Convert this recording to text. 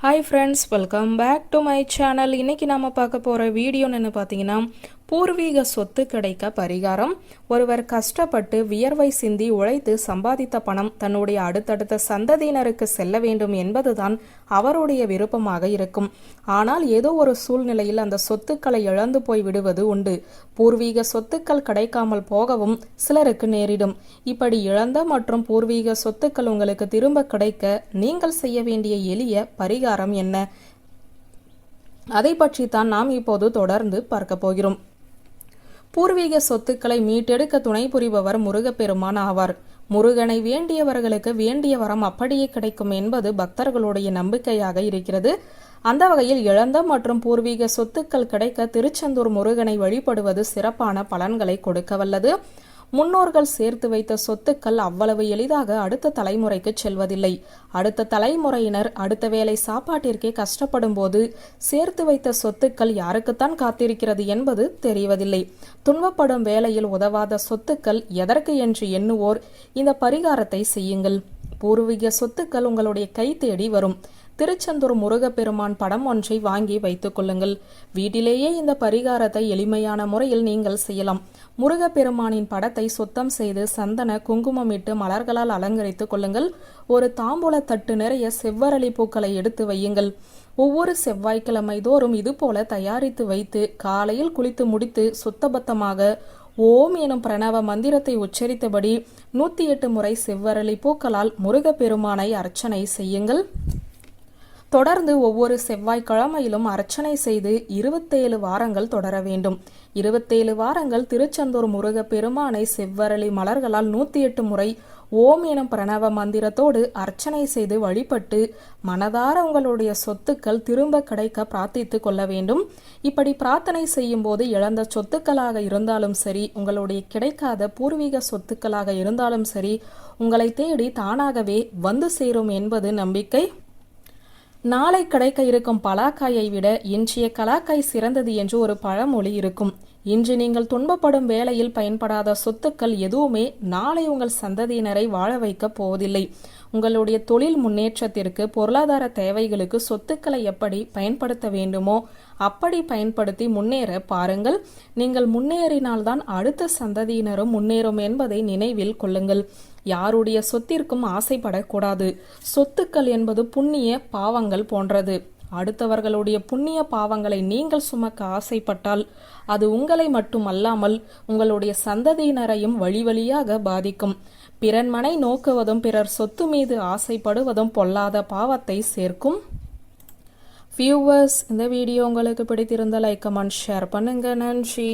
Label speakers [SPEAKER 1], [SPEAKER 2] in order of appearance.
[SPEAKER 1] Hi friends, welcome back to my channel. இன்றைக்கி நாம் பார்க்க போகிற வீடியோன்னு பார்த்தீங்கன்னா, பூர்வீக சொத்து கிடைக்க பரிகாரம். ஒருவர் கஷ்டப்பட்டு வியர்வை சிந்தி உழைத்து சம்பாதித்த பணம் தன்னுடைய அடுத்தடுத்த சந்ததியினருக்கு செல்ல வேண்டும் என்பதுதான் அவருடைய விருப்பமாக இருக்கும். ஆனால் ஏதோ ஒரு சூழ்நிலையில் அந்த சொத்துக்களை இழந்து போய் விடுவது உண்டு. பூர்வீக சொத்துக்கள் கிடைக்காமல் போகவும் சிலருக்கு நேரிடும். இப்படி இழந்த மற்றும் பூர்வீக சொத்துக்கள் உங்களுக்கு திரும்ப கிடைக்க நீங்கள் செய்ய வேண்டிய எளிய பரிகாரம் என்ன? அதை பற்றி தான் நாம் இப்போது தொடர்ந்து பார்க்க போகிறோம். பூர்வீக சொத்துக்களை மீட்டெடுக்க துணை புரிபவர் முருகப்பெருமான் ஆவார். முருகனை வேண்டியவர்களுக்கு வேண்டிய வரம் அப்படியே கிடைக்கும் என்பது பக்தர்களுடைய நம்பிக்கையாக இருக்கிறது. அந்த வகையில் இழந்த மற்றும் பூர்வீக சொத்துக்கள் கிடைக்க திருச்செந்தூர் முருகனை வழிபடுவது சிறப்பான பலன்களை கொடுக்க வல்லது. முன்னோர்கள் சேர்த்து வைத்த சொத்துக்கள் அவ்வளவு எளிதாக அடுத்த தலைமுறைக்கு செல்வதில்லை. அடுத்த தலைமுறையினர் அடுத்த வேளை சாப்பாட்டிற்கே கஷ்டப்படும் போது சேர்த்து வைத்த சொத்துக்கள் யாருக்குத்தான் காத்திருக்கிறது என்பது தெரிவதில்லை. துன்பப்படும் வேளையில் உதவாத சொத்துக்கள் எதற்கு என்று எண்ணுவோர் இந்த பரிகாரத்தை செய்யுங்கள். பூர்வீக சொத்துக்கள் உங்களுடைய கை தேடி வரும். திருச்செந்தூர் முருகப்பெருமான் படம் ஒன்றை வாங்கி வைத்துக் கொள்ளுங்கள். வீட்டிலேயே இந்த பரிகாரத்தை எளிமையான முறையில் நீங்கள் செய்யலாம். முருகப்பெருமானின் படத்தை சுத்தம் செய்து சந்தன குங்குமம் இட்டு மலர்களால் அலங்கரித்துக் கொள்ளுங்கள். ஒரு தாம்பூல தட்டு நிறைய செவ்வரளி பூக்களை எடுத்து வையுங்கள். ஒவ்வொரு செவ்வாய்க்கிழமை தோறும் இதுபோல தயாரித்து வைத்து காலையில் குளித்து முடித்து சுத்தபத்தமாக ஓம் எனும் பிரணவ மந்திரத்தை உச்சரித்தபடி 108 முறை செவ்வரளி பூக்களால் முருகப்பெருமானை அர்ச்சனை செய்யுங்கள். தொடர்ந்து ஒவ்வொரு செவ்வாய்க்கிழமையிலும் அர்ச்சனை செய்து 27 வாரங்கள் தொடர வேண்டும். 27 வாரங்கள் திருச்செந்தூர் முருகப்பெருமானை செவ்வரளி மலர்களால் 108 முறை ஓம் எனும் பிரணவ மந்திரத்தோடு அர்ச்சனை செய்து வழிபட்டு மனதார உங்களுடைய சொத்துக்கள் திரும்ப கிடைக்க பிரார்த்தித்து கொள்ள வேண்டும். இப்படி பிரார்த்தனை செய்யும் போது இழந்த சொத்துக்களாக இருந்தாலும் சரி, உங்களுடைய கிடைக்காத பூர்வீக சொத்துக்களாக இருந்தாலும் சரி, உங்களை தேடி தானாகவே வந்து சேரும் என்பது நம்பிக்கை. நாளை கிடைக்க இருக்கும் பலாக்காயை விட இன்றைய கலாக்காய் சிறந்தது என்று ஒரு பழமொழி இருக்கும். இன்று நீங்கள் துன்பப்படும் வேளையில் பயன்படாத சொத்துக்கள் எதுவுமே நாளை உங்கள் சந்ததியினரை வாழ வைக்க போவதில்லை. உங்களுடைய தொழில் முன்னேற்றத்திற்கு, பொருளாதார தேவைகளுக்கு சொத்துக்களை எப்படி பயன்படுத்த வேண்டுமோ அப்படி பயன்படுத்தி முன்னேற பாருங்கள். நீங்கள் முன்னேறினால்தான் அடுத்த சந்ததியினரும் முன்னேறும் என்பதை நினைவில் கொள்ளுங்கள். யாருடைய சொத்திற்கும் ஆசைப்படக்கூடாது. சொத்துக்கள் என்பது புண்ணிய பாவங்கள் போன்றது. அடுத்தவர்களுடைய புண்ணிய பாவங்களை நீங்கள் சுமக்க ஆசைப்பட்டால் அது உங்களை மட்டுமல்லாமல் உங்களுடைய சந்ததியினரையும் வழி வழியாக பாதிக்கும். பிறன்மனை நோக்குவதும் பிறர் சொத்து மீது ஆசைப்படுவதும் பொல்லாத பாவத்தை சேர்க்கும். வியூவர்ஸ், இந்த வீடியோ உங்களுக்கு பிடித்திருந்த லைக், கமெண்ட், ஷேர் பண்ணுங்க. நன்றி.